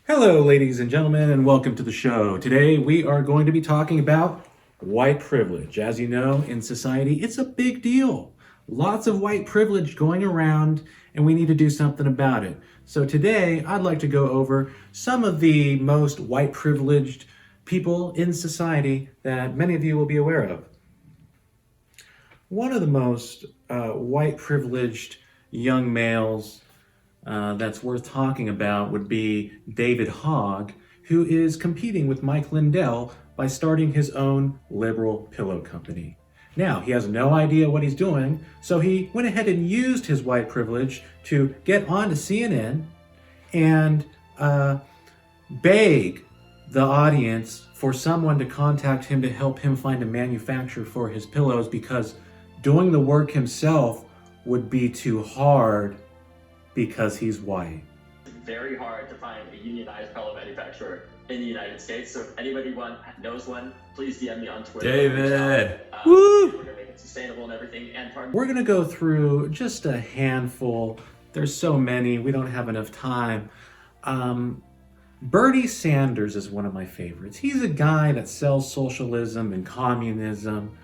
Hello, ladies and gentlemen, and welcome to the show. Today we are going to be talking about white privilege. As you know, in society, it's a big deal. Lots of white privilege going around, and we need to do something about it. So today, I'd like to go over some of the most white privileged people in society that many of you will be aware of. One of the most white privileged young males that's worth talking about would be David Hogg, who is competing with Mike Lindell by starting his own liberal pillow company. Now, he has no idea what he's doing, so he went ahead and used his white privilege to get onto CNN and beg the audience for someone to contact him to help him find a manufacturer for his pillows because doing the work himself would be too hard because he's white. It's very hard to find a unionized pillow manufacturer in the United States. So if anybody knows one, please DM me on Twitter. David! Woo! We're gonna make it sustainable and everything. And we're gonna go through just a handful. There's so many, we don't have enough time. Bernie Sanders is one of my favorites. He's a guy that sells socialism and communism.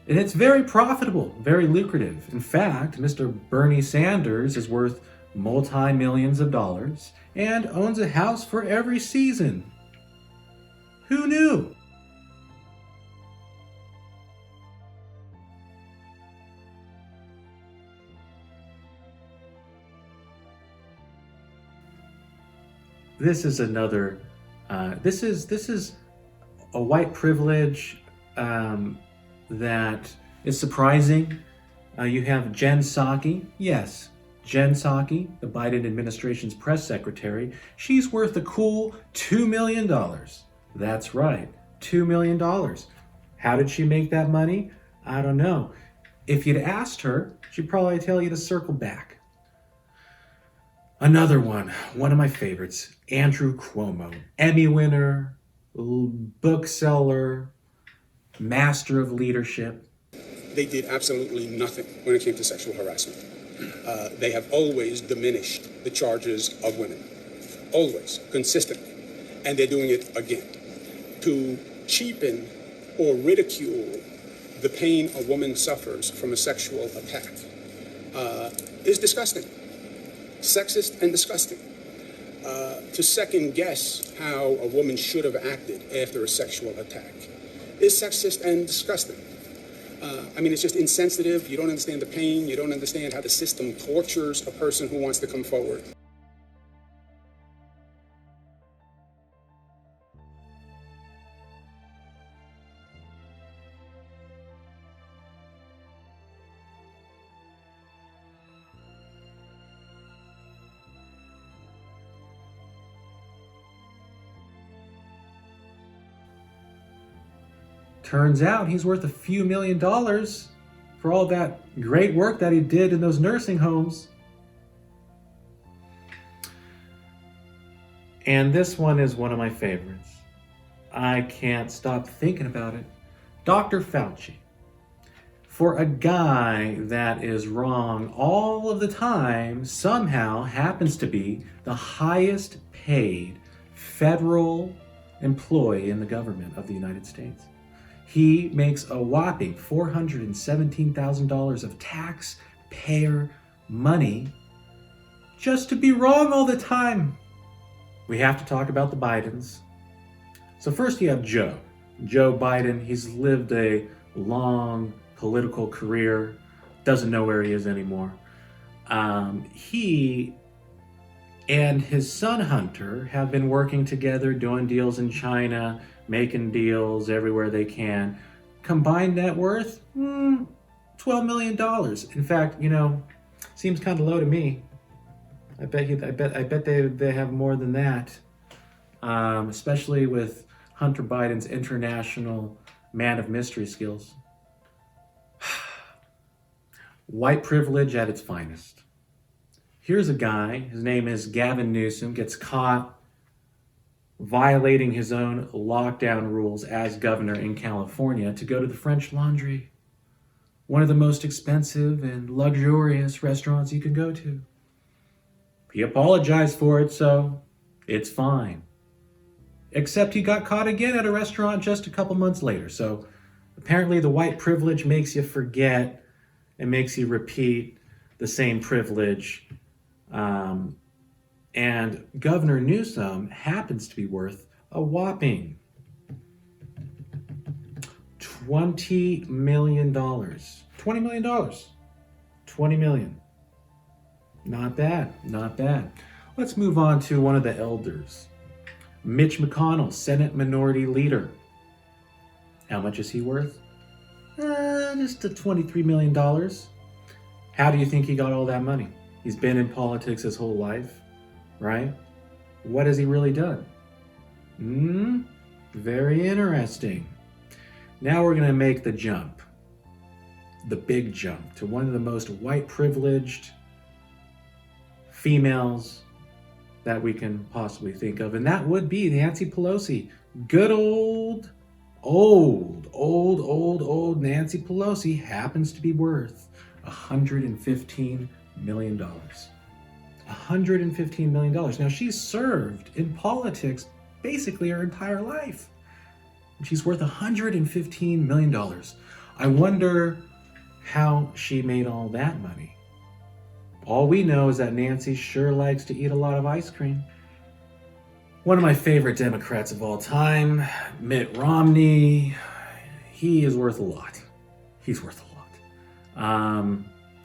And it's very profitable, very lucrative. In fact, Mr. Bernie Sanders is worth multi-millions of dollars and owns a house for every season. Who knew? This is another, this is a white privilege that is surprising. You have Jen Psaki. Yes, Jen Psaki, the Biden administration's press secretary. She's worth a cool $2 million. That's right, $2 million. How did she make that money? I don't know. If you'd asked her, she'd probably tell you to circle back. Another one of my favorites, Andrew Cuomo. Emmy winner, bookseller, master of leadership. They did absolutely nothing when it came to sexual harassment. They have always diminished the charges of women. Always, consistently. And they're doing it again. To cheapen or ridicule the pain a woman suffers from a sexual attack is disgusting. Sexist and disgusting. To second guess how a woman should have acted after a sexual attack is sexist and disgusting. It's just insensitive. You don't understand the pain. You don't understand how the system tortures a person who wants to come forward. Turns out he's worth a few $1 million for all that great work that he did in those nursing homes. And this one is one of my favorites. I can't stop thinking about it. Dr. Fauci. For a guy that is wrong all of the time, somehow happens to be the highest paid federal employee in the government of the United States. He makes a whopping $417,000 of taxpayer money just to be wrong all the time. We have to talk about the Bidens. So first you have Joe Biden. He's lived a long political career, doesn't know where he is anymore. He and his son Hunter have been working together, doing deals in China, making deals everywhere they can. Combined net worth, $12 million. In fact, seems kind of low to me. I bet they have more than that. Especially with Hunter Biden's international man of mystery skills. White privilege at its finest. Here's a guy, his name is Gavin Newsom, gets caught violating his own lockdown rules as governor in California to go to the French Laundry, one of the most expensive and luxurious restaurants you can go to. He apologized for it, so It's fine. Except he got caught again at a restaurant just a couple months later. So apparently the white privilege makes you forget and makes you repeat the same privilege. And Governor Newsom happens to be worth a whopping $20 million. $20 million. $20 million. Not bad, not bad. Let's move on to one of the elders. Mitch McConnell, Senate Minority Leader. How much is he worth? Just $23 million. How do you think he got all that money? He's been in politics his whole life, right? What has he really done? Very interesting. Now we're going to make the jump, the big jump, to one of the most white privileged females that we can possibly think of, and that would be Nancy Pelosi. Good old Nancy Pelosi happens to be worth $115 million. $115 million. Now, she's served in politics basically her entire life. She's worth $115 million. I wonder how she made all that money. All we know is that Nancy sure likes to eat a lot of ice cream. One of my favorite Democrats of all time, Mitt Romney, he is worth a lot. He's worth a lot.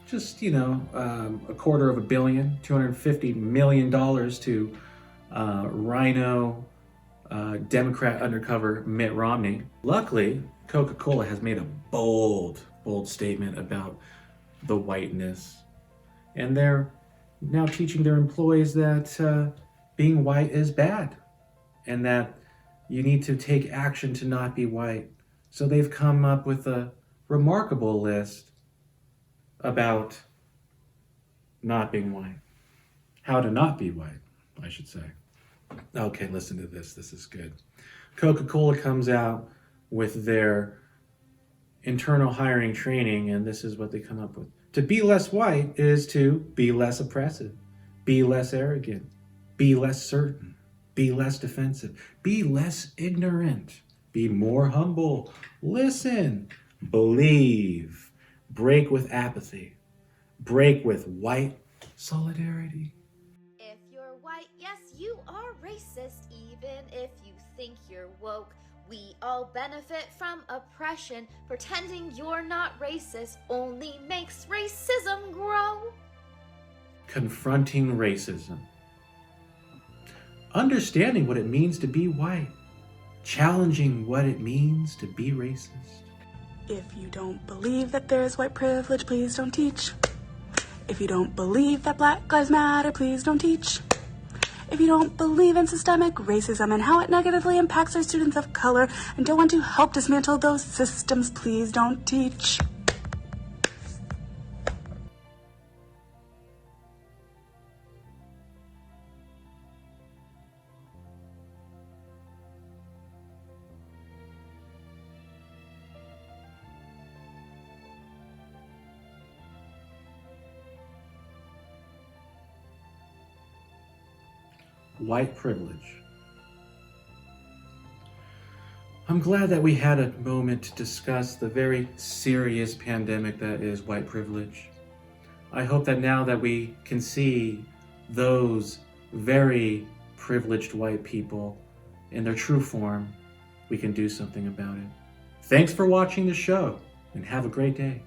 Just, $250 million, $250 million to Rhino Democrat undercover Mitt Romney. Luckily, CocaCola has made a bold statement about the whiteness. And they're now teaching their employees that being white is bad and that you need to take action to not be white. So they've come up with a remarkable list about not being white. How to not be white, I should say. Okay, listen to this. This is good. Coca-Cola comes out with their internal hiring training, and this is what they come up with. To be less white is to be less oppressive, be less arrogant, be less certain, be less defensive, be less ignorant, be more humble, listen, believe, break with apathy, break with white solidarity. If you're white, yes, you are racist, even if you think you're woke. We all benefit from oppression. Pretending you're not racist only makes racism grow. Confronting racism. Understanding what it means to be white. Challenging what it means to be racist. If you don't believe that there is white privilege, please don't teach. If you don't believe that Black Lives Matter, please don't teach. If you don't believe in systemic racism and how it negatively impacts our students of color and don't want to help dismantle those systems, please don't teach. White privilege. I'm glad that we had a moment to discuss the very serious pandemic that is white privilege. I hope that now that we can see those very privileged white people in their true form, we can do something about it. Thanks for watching the show, and have a great day.